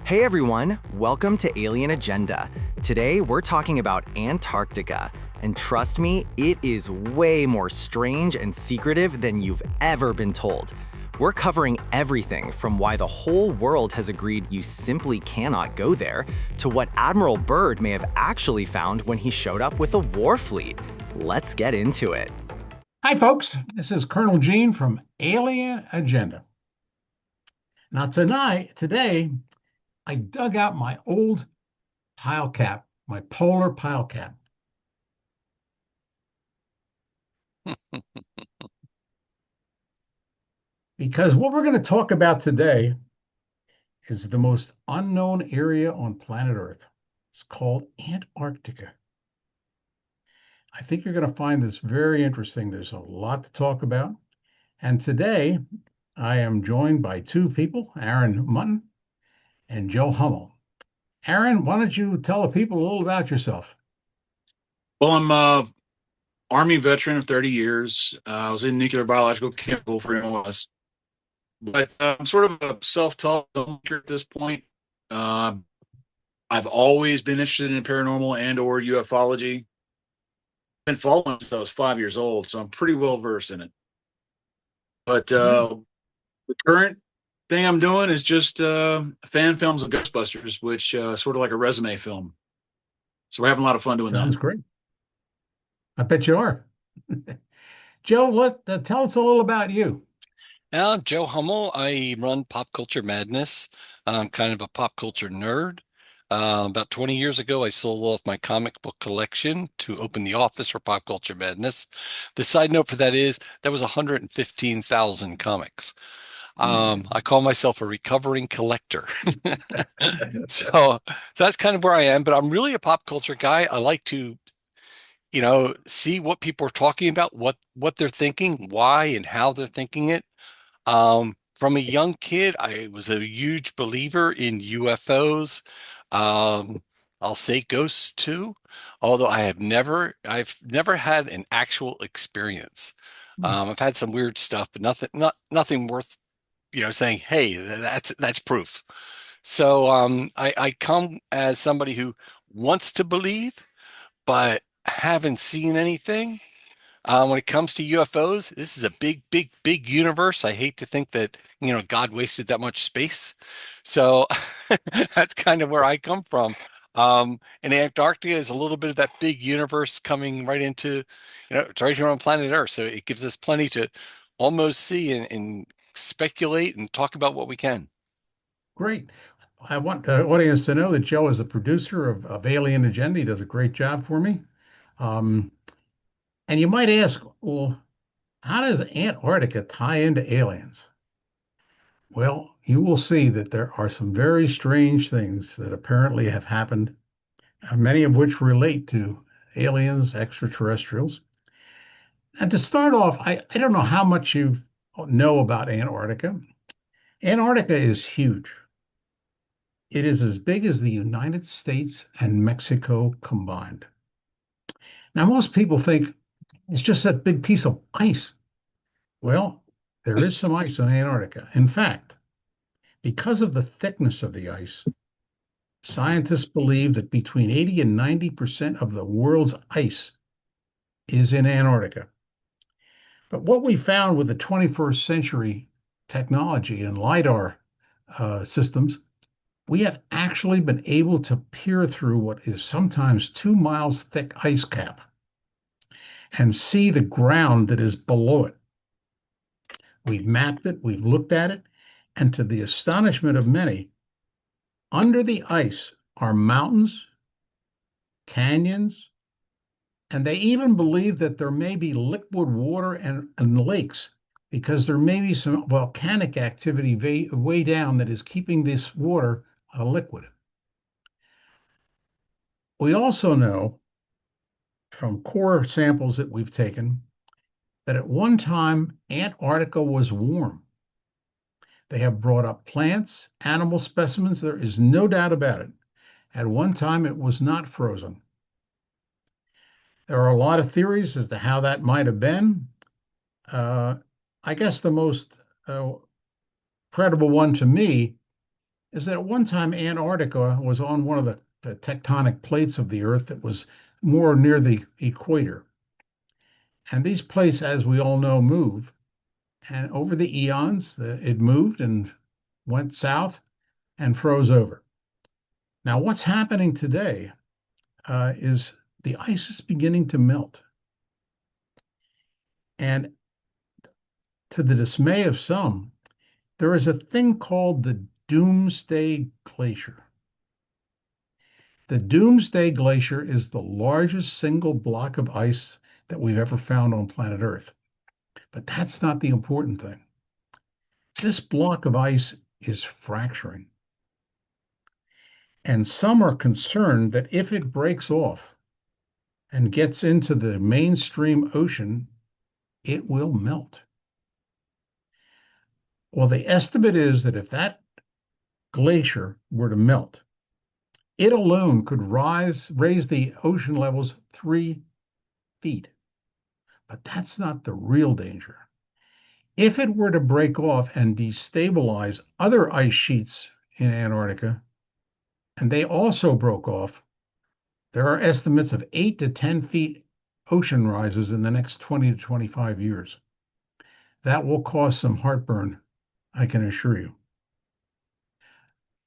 Hey everyone, welcome to Alien Agenda. Today we're talking about Antarctica, and trust me, it is way more strange and secretive than you've ever been told. We're covering everything from why the whole world has agreed you simply cannot go there, to what Admiral Byrd may have actually found when he showed up with a war fleet. Let's get into it. Hi, folks. This is Colonel Gene from Alien Agenda. Now, today, I dug out my old pile cap, my polar pile cap. Because what we're going to talk about today is the most unknown area on planet Earth. It's called Antarctica. I think you're going to find this very interesting. There's a lot to talk about. And today, I am joined by two people, Aaron Mutter and Joe Hummel. Aaron, why don't you tell the people a little about yourself? Well, I'm a Army veteran of 30 years. I was in nuclear biological chemical for MOS, but I'm sort of a self-taught filmmaker at this point. Uh, I've always been interested in paranormal and or ufology. Been following since I was 5 years old, so I'm pretty well versed in it. But Great. the current thing I'm doing is just fan films of Ghostbusters, which sort of like a resume film. So we're having a lot of fun doing that. Sounds great. I bet you are. Joe, tell us a little about you. Joe Hummel. I run Pop Culture Madness. I'm kind of a pop culture nerd. About 20 years ago, I sold off my comic book collection to open the office for Pop Culture Madness. The side note for that is that was 115,000 comics. I call myself a recovering collector. So, so that's kind of where I am, but I'm really a pop culture guy. I like to see what people are talking about, what they're thinking, why and how they're thinking it. From a young kid, I was a huge believer in UFOs. Um, I'll say ghosts too, although I've never had an actual experience. Hmm. I've had some weird stuff, but nothing worth, saying, hey, that's proof. So, I come as somebody who wants to believe, but haven't seen anything. When it comes to UFOs, this is a big, big, big universe. I hate to think that, God wasted that much space. So that's kind of where I come from. And Antarctica is a little bit of that big universe coming right into, it's right here on planet Earth. So it gives us plenty to almost see and speculate and talk about what we can. Great. I want the audience to know that Joe is the producer of Alien Agenda. He does a great job for me. Um, and you might ask, well, how does Antarctica tie into aliens? Well, you will see that there are some very strange things that apparently have happened, many of which relate to aliens, extraterrestrials. And to start off, I don't know how much you know about Antarctica. Antarctica is huge. It is as big as the United States and Mexico combined. Now, most people think it's just that big piece of ice. Well, there is some ice on Antarctica. In fact, because of the thickness of the ice, scientists believe that between 80 and 90% of the world's ice is in Antarctica. But what we found with the 21st century technology and LIDAR systems, we have actually been able to peer through what is sometimes 2 miles thick ice cap and see the ground that is below it. We've mapped it, we've looked at it, and to the astonishment of many, under the ice are mountains, canyons, and they even believe that there may be liquid water and lakes because there may be some volcanic activity way down that is keeping this water liquid. We also know from core samples that we've taken that at one time Antarctica was warm. They have brought up plants, animal specimens. There is no doubt about it. At one time, it was not frozen. There are a lot of theories as to how that might have been. Uh, I guess the most credible one to me is that at one time Antarctica was on one of the tectonic plates of the Earth that was more near the equator. And these plates, as we all know, move. And over the eons, it moved and went south and froze over. Now, what's happening today is the ice is beginning to melt. And to the dismay of some, there is a thing called the Doomsday Glacier. The Doomsday Glacier is the largest single block of ice that we've ever found on planet Earth. But that's not the important thing. This block of ice is fracturing. And some are concerned that if it breaks off and gets into the mainstream ocean, it will melt. Well, the estimate is that if that glacier were to melt, it alone could raise the ocean levels 3 feet. But that's not the real danger. If it were to break off and destabilize other ice sheets in Antarctica, and they also broke off, there are estimates of 8 to 10 feet ocean rises in the next 20 to 25 years. That will cause some heartburn, I can assure you.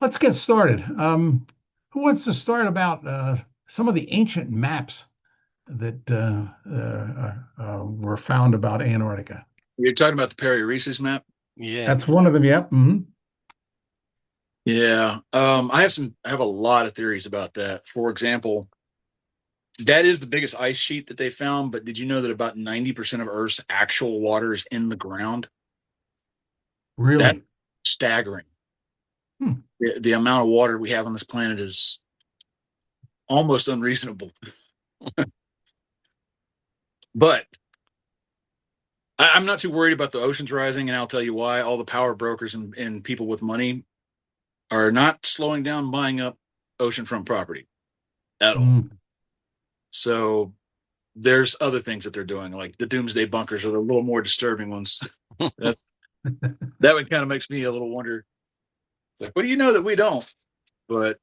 Let's get started. Who wants to start about some of the ancient maps that were found about Antarctica? You're talking about the Perry Reese's map? Yeah. That's one of them, yep. Mm-hmm. Yeah. I have a lot of theories about that. For example, that is the biggest ice sheet that they found, but did you know that about 90% of Earth's actual water is in the ground? Really? That's staggering. The amount of water we have on this planet is almost unreasonable. But I'm not too worried about the oceans rising, and I'll tell you why. All the power brokers and people with money are not slowing down buying up oceanfront property at all. So there's other things that they're doing, like the doomsday bunkers are the little more disturbing ones. That one kind of makes me a little wonder. It's like, what do you know that we don't? But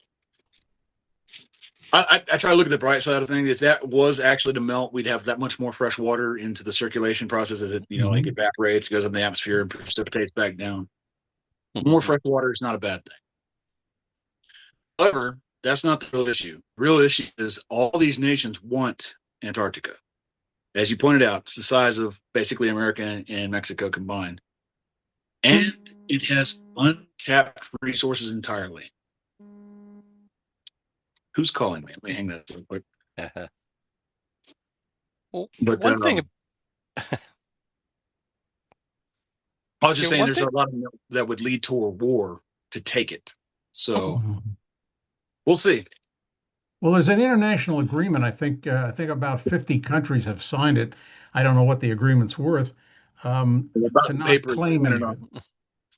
I try to look at the bright side of things. If that was actually to melt, we'd have that much more fresh water into the circulation process as it, like evaporates, goes up in the atmosphere and precipitates back down. More fresh water is not a bad thing. However, that's not the real issue. The real issue is all these nations want Antarctica. As you pointed out, it's the size of basically America and Mexico combined. And it has untapped resources entirely. Who's calling me? Let me hang that real quick. Well, But one thing. I was just saying there's a lot of that would lead to a war to take it. So we'll see. Well, there's an international agreement. I think about 50 countries have signed it. I don't know what the agreement's worth. To not claim any of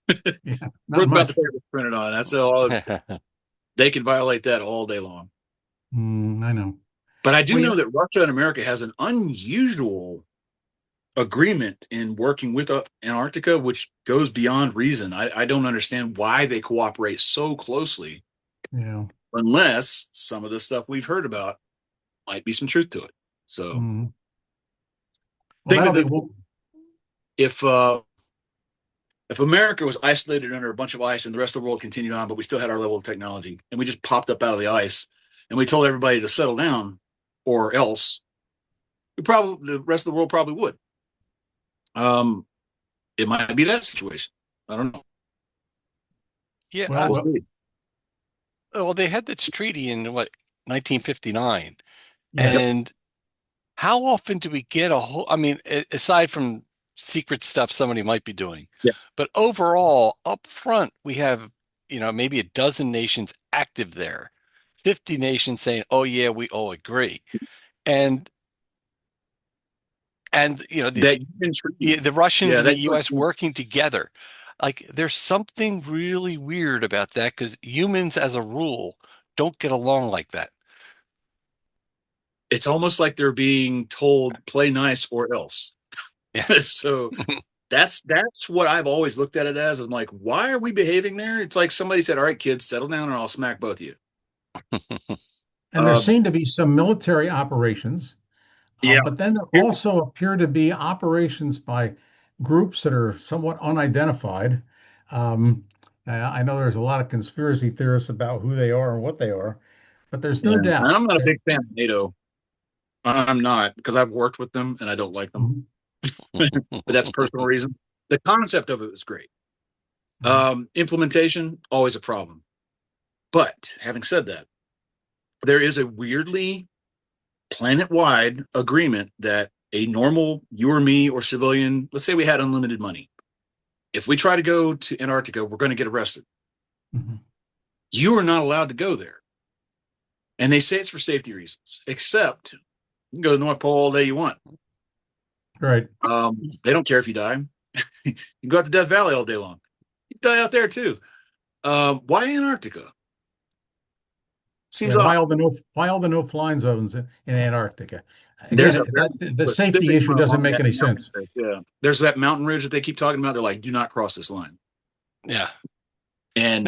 it. Yeah, not worth much. about the paper printed on. That's all. They can violate that all day long. I know. But I do know that Russia and America has an unusual agreement in working with Antarctica, which goes beyond reason. I don't understand why they cooperate so closely. Yeah. Unless some of the stuff we've heard about might be some truth to it. So think of it, if America was isolated under a bunch of ice and the rest of the world continued on, but we still had our level of technology, and we just popped up out of the ice and we told everybody to settle down, or else the rest of the world probably would. It might be that situation. I don't know. Yeah. Well, they had this treaty in 1959, and how often do we get a whole? I mean, aside from secret stuff somebody might be doing, but overall, up front, we have maybe a dozen nations active there, 50 nations saying, "Oh yeah, we all agree," and the Russians and the U.S. working together. Like, there's something really weird about that, because humans, as a rule, don't get along like that. It's almost like they're being told, play nice or else. So That's what I've always looked at it as. I'm like, why are we behaving there? It's like somebody said, "All right, kids, settle down, or I'll smack both of you." And there Um, seem to be some military operations, yeah, but then there also appear to be operations by groups that are somewhat unidentified. Um, I know there's a lot of conspiracy theorists about who they are and what they are, but there's yeah. no And doubt I'm not a that. big fan of NATO. I'm not because I've worked with them and I don't like them. Mhm, But that's a personal reason. The concept of it was great. mhm, Implementation always a problem. But having said that, there is a weirdly planet-wide agreement that a normal you or me or civilian, let's say we had unlimited money, if we try to go to Antarctica, we're going to get arrested. mhm. You are not allowed to go there. And they say it's for safety reasons, except you can go to the North Pole all day you want. Right. They don't care if you die. You can go out to Death Valley all day long. You die out there too. Why Antarctica? Seems Yeah. odd. Why all the no flying zones in Antarctica? There's Again, a very the safety specific issue doesn't on make that any mountain sense. ridge. Yeah, there's that mountain ridge that they keep talking about. They're like, do not cross this line. Yeah. Now, And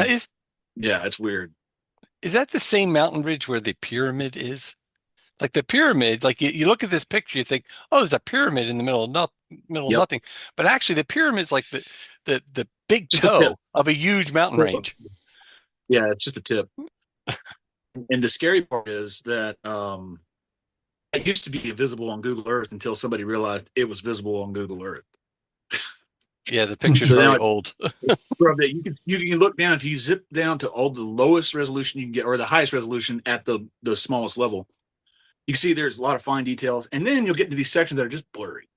yeah, it's weird. is that the same mountain ridge where the pyramid is? Like the pyramid, like you look at this picture, you think, oh, there's a pyramid in the middle of Yep, nothing. But actually, the pyramid's like the big just a tip. toe of a huge mountain range. Yeah, it's just a tip. And the scary part is that it used to be visible on Google Earth until somebody realized it was visible on Google Earth. Yeah, the picture's So now very old. you can look down if you zip down to all the lowest resolution you can get, or the highest resolution at the smallest level. You can see there's a lot of fine details, and then you'll get into these sections that are just blurry.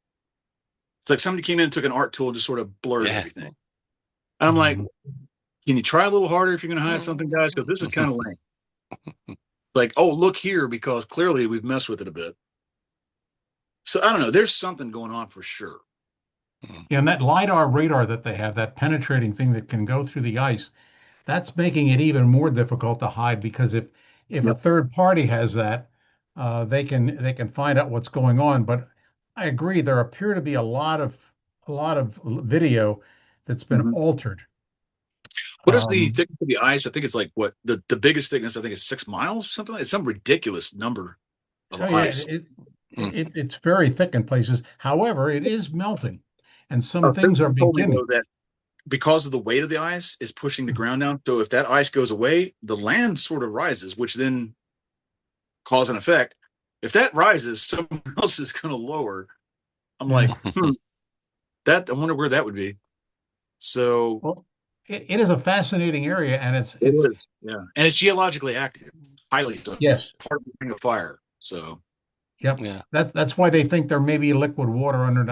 It's like somebody came in and took an art tool and just sort of blurred Yeah. everything. And I'm like, Mhm. can you try a little harder if you're going to hide something, guys? Because this is kind of lame. Like, oh, look here, because clearly we've messed with it a bit. So I don't know. There's something going on for sure. Yeah, and that LiDAR radar that they have, that penetrating thing that can go through the ice, that's making it even more difficult to hide because if a Yep. third party has that, they can find out what's going on. But I agree, there appear to be a lot of video that's been Mhm. altered. What is the Um, thickness of the ice? I think it's like what the biggest thickness. I think is 6 miles or something. It's some ridiculous number of oh yeah, ice. it's very thick in places. However, it is melting, and some A things are fisherman told me beginning. though that because of the weight of the ice is pushing the ground down. So if that ice goes away, the land sort of rises, which then cause an effect. If that rises, someone else is going to lower. I'm like, Yeah. that. I wonder where that would be. So Well, it is a fascinating area, and it's it it's is, yeah, and it's geologically active, highly so. It's yes. part of the ring of fire. So Yep. Yeah. That's why they think there may be liquid water under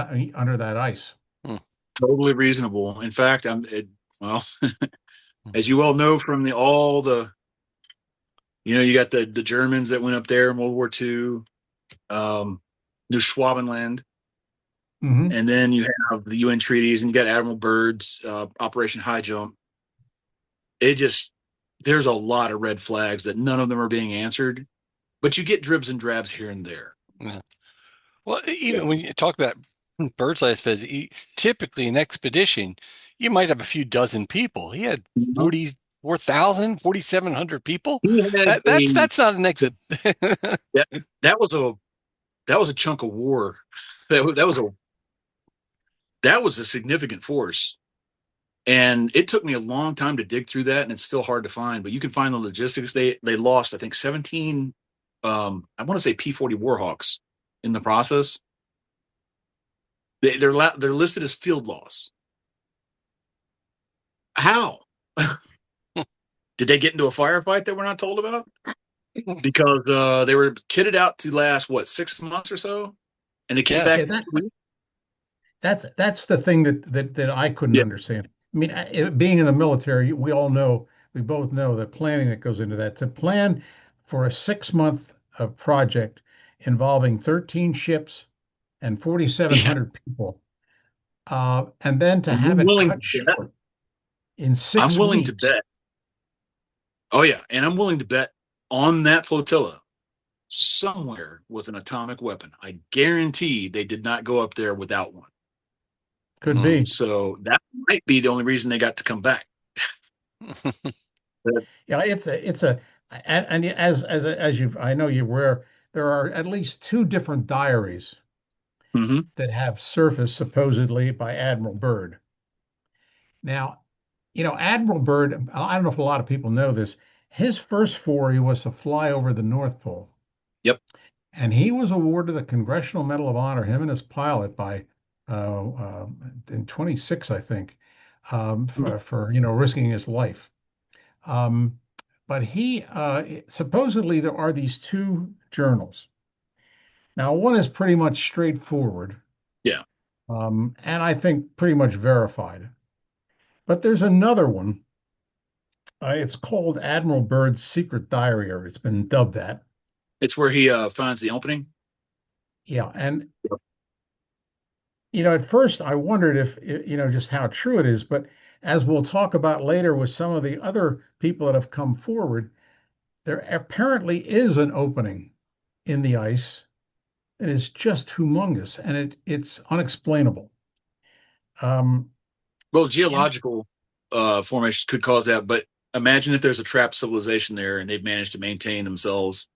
that ice. Hmm. totally reasonable. In fact, well, as you all know from all the, you got the Germans that went up there in World War II, New Schwabenland, Hmm. and then you have the UN treaties, and you got Admiral Byrd's Operation High Jump. It just there's a lot of red flags that none of them are being answered, but you get dribs and drabs here and there. Yeah. Well, Yeah. even when you talk about bird's eye visit, typically an expedition, you might have a few dozen people. He had Mhm. 44,000, 4,700 people. He had That's not an exit. that, that was a chunk of war. That was a significant force. And it took me a long time to dig through that, and it's still hard to find. But you can find the logistics. They lost, I think, 17. I want to say P-40 Warhawks in the process. They're listed as field loss. How did they get into a firefight that we're not told about? Because they were kitted out to last what 6 months or so, and they came Yeah. back. Yeah, that's the thing that I couldn't Yeah, understand. I mean, being in the military, we both know the planning that goes into that. To plan for a 6 month project involving 13 ships and yeah. 4,700 people, and then to And have I'm it willing cut to bet. short in I'm six willing to weeks. bet. Oh yeah, and I'm willing to bet on that flotilla somewhere was an atomic weapon. I guarantee they did not go up there without one. Could be. So that might be the only reason they got to come back. But, Yeah, and as you've, I know you're aware, there are at least two different diaries mhm. that have surfaced supposedly by Admiral Byrd. Now, Admiral Byrd, I don't know if a lot of people know this, his first foray was to fly over the North Pole. Yep. And he was awarded the Congressional Medal of Honor, him and his pilot, by in 26, I think, Mhm. for risking his life. Um, but he supposedly there are these two journals. Now, one is pretty much straightforward, Yeah. and I think pretty much verified. But there's another one. It's called Admiral Byrd's Secret Diary, or it's been dubbed that. It's where he finds the opening. Yeah, and at first I wondered if just how true it is, but as we'll talk about later with some of the other people that have come forward, there apparently is an opening in the ice. It is just humongous, and it's unexplainable. Um, Well, and geological formations could cause that, but imagine if there's a trapped civilization there and they've managed to maintain themselves.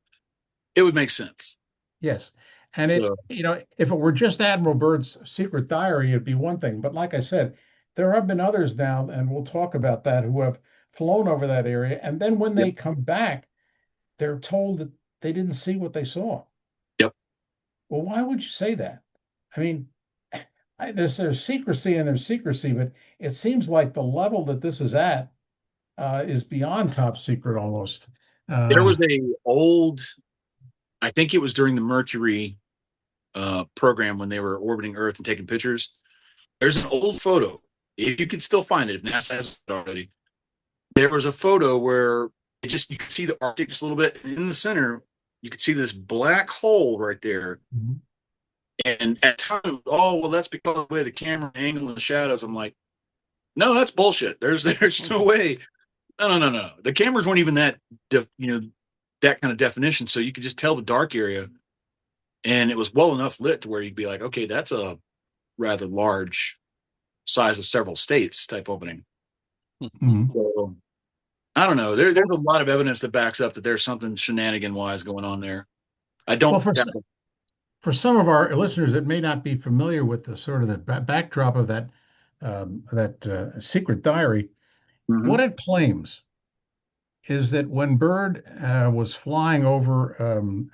It would make sense. yes, and So, if it were just Admiral Byrd's secret diary, it'd be one thing. But like I said, there have been others now, and we'll talk about that, who have flown over that area, and then when yep, they come back, they're told that they didn't see what they saw. yep. Well, why would you say that? I mean, there's secrecy and there's secrecy, but it seems like the level that this is at is beyond top secret almost. There Uh, was a old, I think it was during the Mercury program when they were orbiting Earth and taking pictures. There's an old photo, if you can still find it, if NASA has it already. There was a photo where you could see the Arctic just a little bit, and in the center, you could see this black hole right there. Mhm. And at times, oh well, that's because of the way the camera angle and the shadows. I'm like, no, that's bullshit. There's no way. No. The cameras weren't even that kind of definition, so you could just tell the dark area, and it was well enough lit to where you'd be like, okay, that's a rather large size of several states type opening. Mhm. So I don't know. There's a lot of evidence that backs up that there's something shenanigan wise going on there. I Well, don't. for some of our listeners that may not be familiar with the sort of the backdrop of that secret diary, Mm-hmm, what it claims is that when Byrd was flying over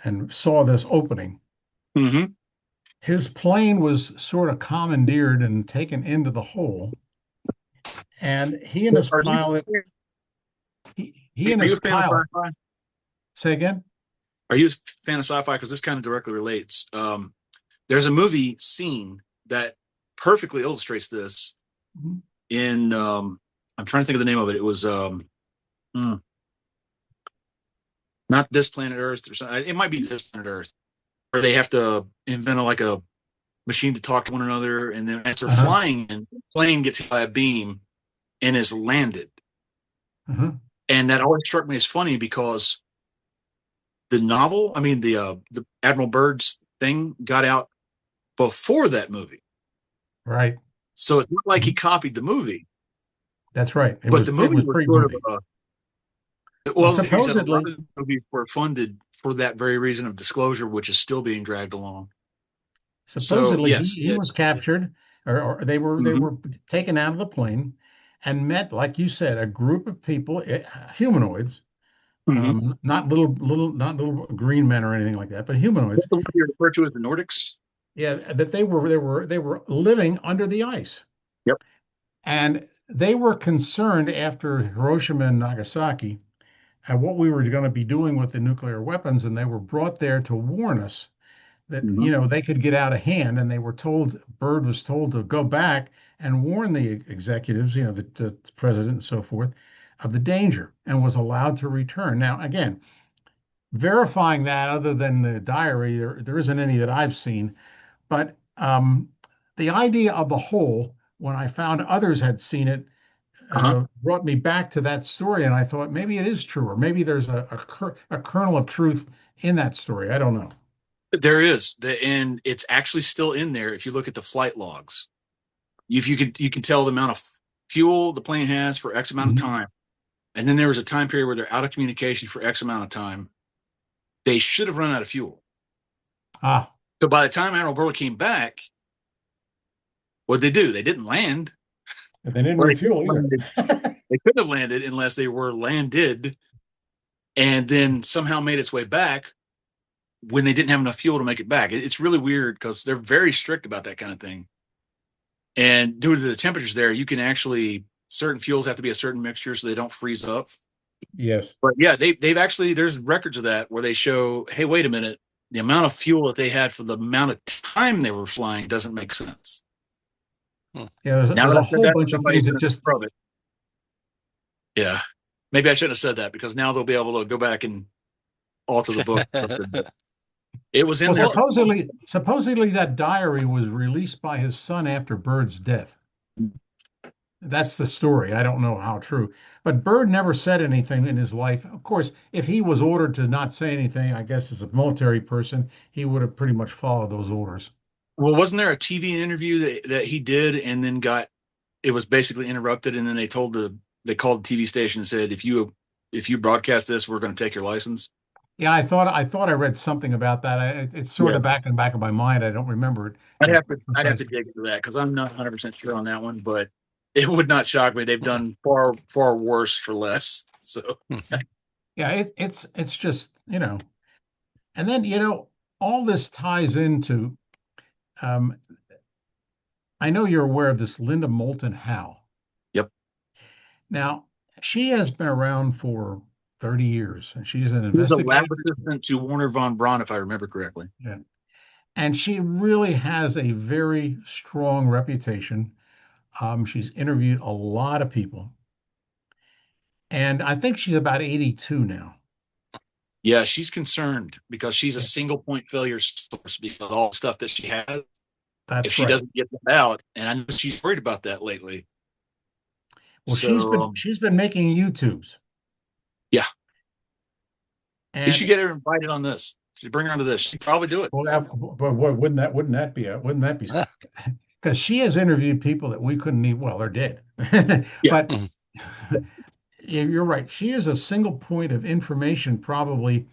and saw this opening, mm-hmm. his plane was sort of commandeered and taken into the hole, and he and his Are you pilot, he and are you his a fan of pilot, sci-fi? say again. Are you a fan of sci-fi? Because this kind of directly relates. There's a movie scene that perfectly illustrates this. Mhm. In I'm trying to think of the name of it. It was hmm, not This Planet Earth or something. It might be This Planet Earth, where they have to invent a machine to talk to one another, and then as they're Uh-huh. flying, and the plane gets hit by a beam and is landed. Uh-huh. And that always struck me as funny because the novel, I mean the Admiral Byrd's thing got out before that movie. Right. So it's not like he Mhm. copied the movie, That's right. It but was the it movie was was sort of pre-movie. Well, well, like you said, a lot supposedly, of movies were funded for that very reason of disclosure, which is still being dragged along. So supposedly yes, he was captured, or they mhm, were taken out of the plane and met, like you said, a group of people, humanoids, mhm. not little green men or anything like that, but That's humanoids. the one you refer to as the Nordics. Yeah, that they were living under the ice, Yep. and they were concerned after Hiroshima and Nagasaki and what we were going to be doing with the nuclear weapons, and they were brought there to warn us that Mhm. they could get out of hand, and they were told, Byrd was told to go back and warn the executives, the president and so forth, of the danger, and was allowed to return. Now, again, verifying that other than the diary, there isn't any that I've seen, but the idea of the hole, when I found others had seen it, Uh-huh. brought me back to that story, and I thought maybe it is true, or maybe there's a kernel of truth in that story. I don't know. There is, and it's actually still in there if you look at the flight logs. If you can tell the amount of fuel the plane has for X amount of Mhm. time, and then there was a time period where they're out of communication for X amount of time. They should have run out of fuel. Ah, So by the time Admiral Burley came back, what did they do? They didn't land. but they didn't Well, they couldn't refuel have either. landed. They couldn't have landed unless they were landed and then somehow made its way back when they didn't have enough fuel to make it back. It's really weird because they're very strict about that kind of thing. And due to the temperatures there, you can actually certain fuels have to be a certain mixture so they don't freeze up. Yes. But yeah, they've actually there's records of that where they show, hey, wait a minute, the amount of fuel that they had for the amount of time they were flying doesn't make sense. Yeah, Now there's that a I said whole that, bunch of somebody's things that going to just probe it. Yeah, maybe I shouldn't have said that because now they'll be able to go back and alter the book. It was in well, there. supposedly that diary was released by his son after Bird's death. That's the story. I don't know how true, but Byrd never said anything in his life. Of course, if he was ordered to not say anything, I guess as a military person, he would have pretty much followed those orders. Well, wasn't there a TV interview that he did and then got it was basically interrupted and then they called the TV station and said if you broadcast this, we're going to take your license. Yeah, I thought I read something about that. It's sort Yeah, of back in the back of my mind. I don't remember it, I'd have to precisely. dig into that because I'm not 100% sure on that one, but it would not shock me. They've done far worse for less. So Yeah, it's just and then all this ties into. Um, I know you're aware of this Linda Moulton Howe. yep, Now, she has been around for 30 years, and she's an he was a lab investigator. assistant to Warner von Braun, if I remember correctly. Yeah. And she really has a very strong reputation. She's interviewed a lot of people, and I think she's about 82 now. Yeah, she's concerned because she's a Yeah, single point failure source because of all the stuff that she has. If that's she right. doesn't get that out, and I know she's worried about that lately. Well, she's So been she's been making YouTubes, yeah, you should and get her invited on this. Should bring her onto this. She'd probably do it. well, but wouldn't that be because she has interviewed people that we couldn't even, well, they're dead. Yeah. But you're right. She is a single point of information, probably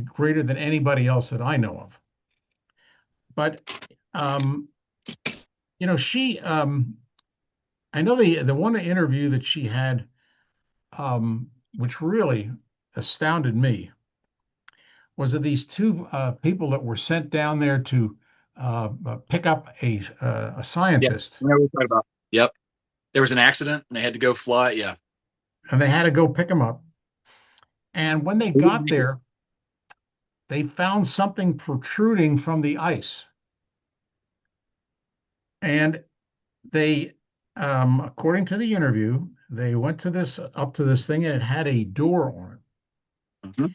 greater than anybody else that I know of. But um, she I know the one interview that she had, which really astounded me, was that these two people that were sent down there to pick up a Yeah. scientist, I know what you're talking about. Yep. There was an accident and they had to go fly. Yeah. and they had to go pick him up. And when they They didn't got make it. there, they found something protruding from the ice. And they, according to the interview, they went to this up to this thing and it had a door on it. Mhm.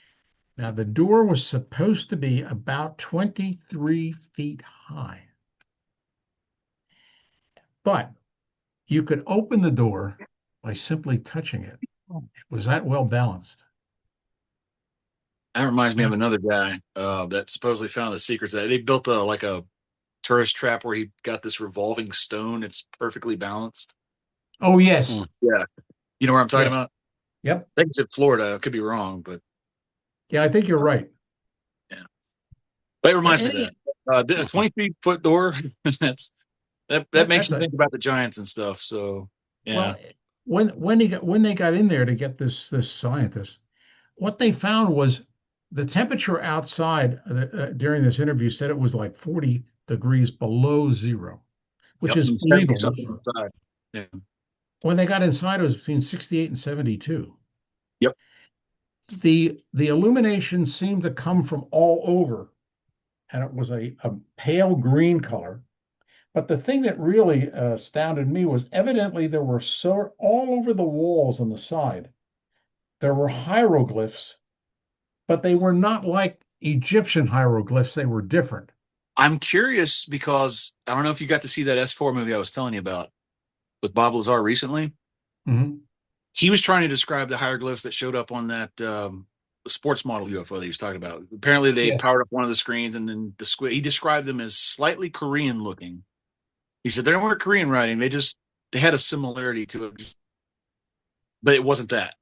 Now, the door was supposed to be about 23 feet high, but you could open the door by simply touching it. It was that well balanced. That reminds me of And, another guy that supposedly found the secrets. They built a tourist trap where he got this revolving stone. It's perfectly balanced. oh, yes. Yeah. You know where I'm talking Yes. about? Yep. I think it's in Florida. I could be wrong, but Yeah, I think you're right. yeah. But it reminds me of Any, that. The 23-foot door, that makes that's you a think about the Giants and stuff. So yeah. well, when they got in there to get this scientist, what they found was the temperature outside during this interview said it was like 40 degrees below zero, which Yep. is And 70 believable. something inside. Yeah. When they got inside, it was between 68 and 72. Yep. The illumination seemed to come from all over, and it was a pale green color. But the thing that really astounded me was evidently there were all over the walls on the side, there were hieroglyphs, but they were not like Egyptian hieroglyphs. They were different. I'm curious because I don't know if you got to see that S4 movie I was telling you about with Bob Lazar recently. Mhm. He was trying to describe the hieroglyphs that showed up on that sports model UFO that he was talking about. Apparently, they Yes. powered up one of the screens, and then he described them as slightly Korean looking. He said they weren't Korean writing. They had a similarity to it, but it wasn't that.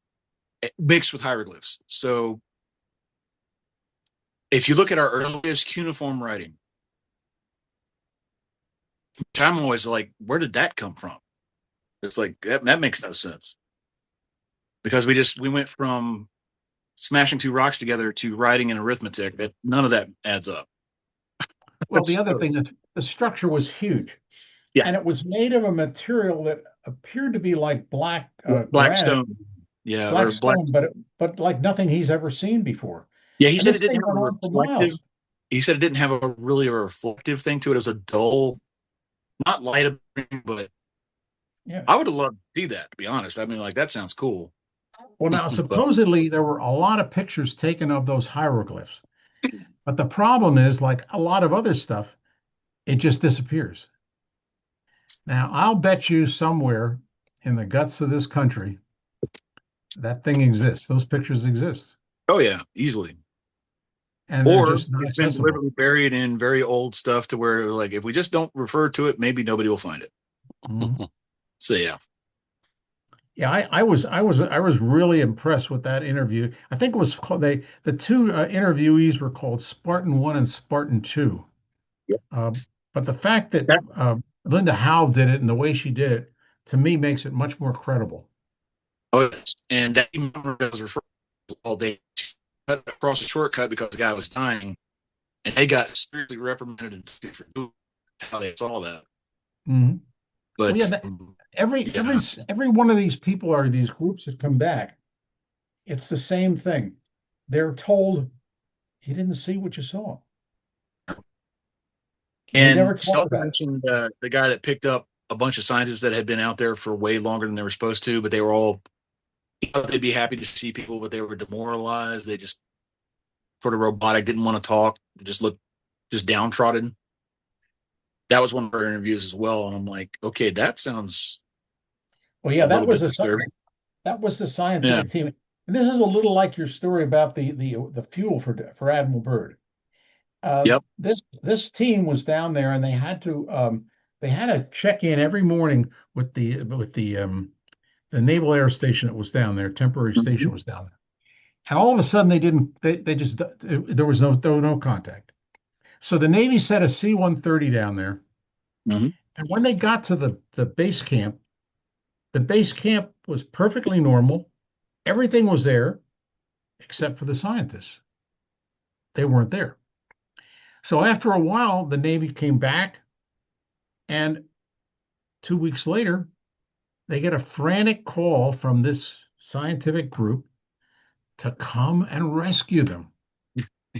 It mixed with hieroglyphs. So if you look at our earliest cuneiform writing, I'm always like, where did that come from? It's like that makes no sense, because we went from smashing two rocks together to writing in arithmetic. That none of that adds up. Well, the other thing is the structure was huge, Yeah. and it was made of a material that appeared to be like black Black granite, stone. Yeah, black or black. stone, but like nothing he's ever seen before. Yeah, he And said this it didn't thing have went a on for reflective. miles. He said it didn't have a really reflective thing to it. It was a dull, not light up, but Yeah. I would have loved to see that, to be honest. I mean, like, that sounds cool. Well, now But supposedly there were a lot of pictures taken of those hieroglyphs, but the problem is, like a lot of other stuff, it just disappears. Now, I'll bet you somewhere in the guts of this country that thing exists. Those pictures exist, oh yeah, easily. and they're Or just not it's been accessible. literally buried in very old stuff to where, like, if we just don't refer to it, maybe nobody will find it. Mhm. So yeah, Yeah, I was really impressed with that interview. I think it was called the two interviewees were called Spartan 1 and Spartan 2. Yep. But the fact that that, Linda Howe did it and the way she did it, to me, makes it much more credible. oh, yes. And that email that was referred to all day, cut across a shortcut because the guy was dying, and they got seriously reprimanded and for doing how they saw that. Mhm. Well, But yeah, every yeah, every one of these people are these groups that come back. It's the same thing. They're told you didn't see what you saw. They never and she talk also about it. mentioned the guy that picked up a bunch of scientists that had been out there for way longer than they were supposed to, but they were all, they'd be happy to see people, but they were demoralized. They just sort of robotic, didn't want to talk. They just looked just downtrodden. That was one of our interviews as well, and I'm like, okay, that sounds Well, a yeah, little bit disturbing. that was the Yeah. scientific team. And this is a little like your story about the fuel for Admiral Byrd. Yep. This team was down there, and they had to check in every morning with the Naval Air Station that was down there, temporary Mm-hmm. station was down there. And all of a sudden, they just there was no contact. So the Navy set a C-130 down there, Mm-hmm. and when they got to the base camp, the base camp was perfectly normal. Everything was there except for the scientists. They weren't there. So after a while, the Navy came back, and 2 weeks later, they get a frantic call from this scientific group to come and rescue them.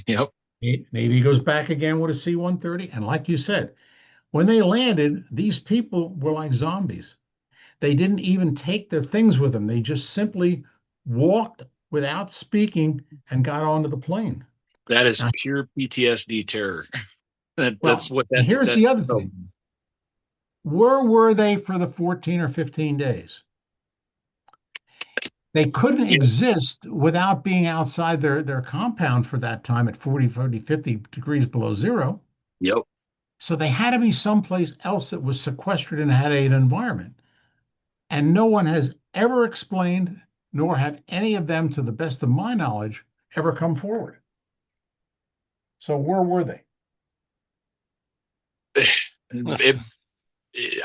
Yep. Navy goes back again with a C-130, and like you said, when they landed, these people were like zombies. They didn't even take their things with them. They just simply walked without speaking and got onto the plane. That is Now, pure PTSD terror. That's well, what and here's that. the other Oh, thing. Where were they for the 14 or 15 days? They couldn't yeah. exist without being outside their compound for that time at 40, 40, 50 degrees below zero. Yep. So they had to be someplace else that was sequestered and had an environment. And no one has ever explained, nor have any of them, to the best of my knowledge, ever come forward. So where were they?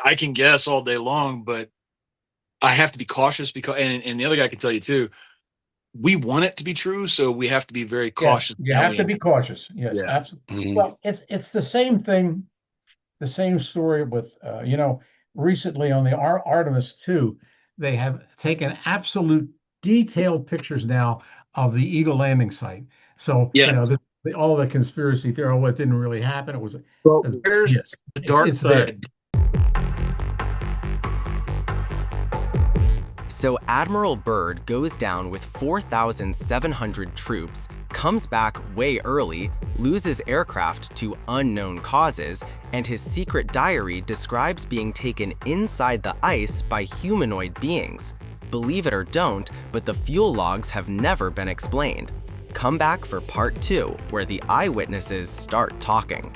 I can guess all day long, but I have to be cautious because, and the other guy can tell you too, we want it to be true, so we have to be very Yes, cautious. you have to be cautious. Yes, Yeah. absolutely. Mhm. Well, it's the same thing, the same story with recently on the Artemis 2, they have taken absolute detailed pictures now of the Eagle landing site. So Yeah. all the conspiracy theory, oh, it didn't really happen. It was Well, there's yes, the dark it's there. side. So Admiral Byrd goes down with 4,700 troops, comes back way early, loses aircraft to unknown causes, and his secret diary describes being taken inside the ice by humanoid beings. Believe it or don't, but the fuel logs have never been explained. Come back for part 2, where the eyewitnesses start talking.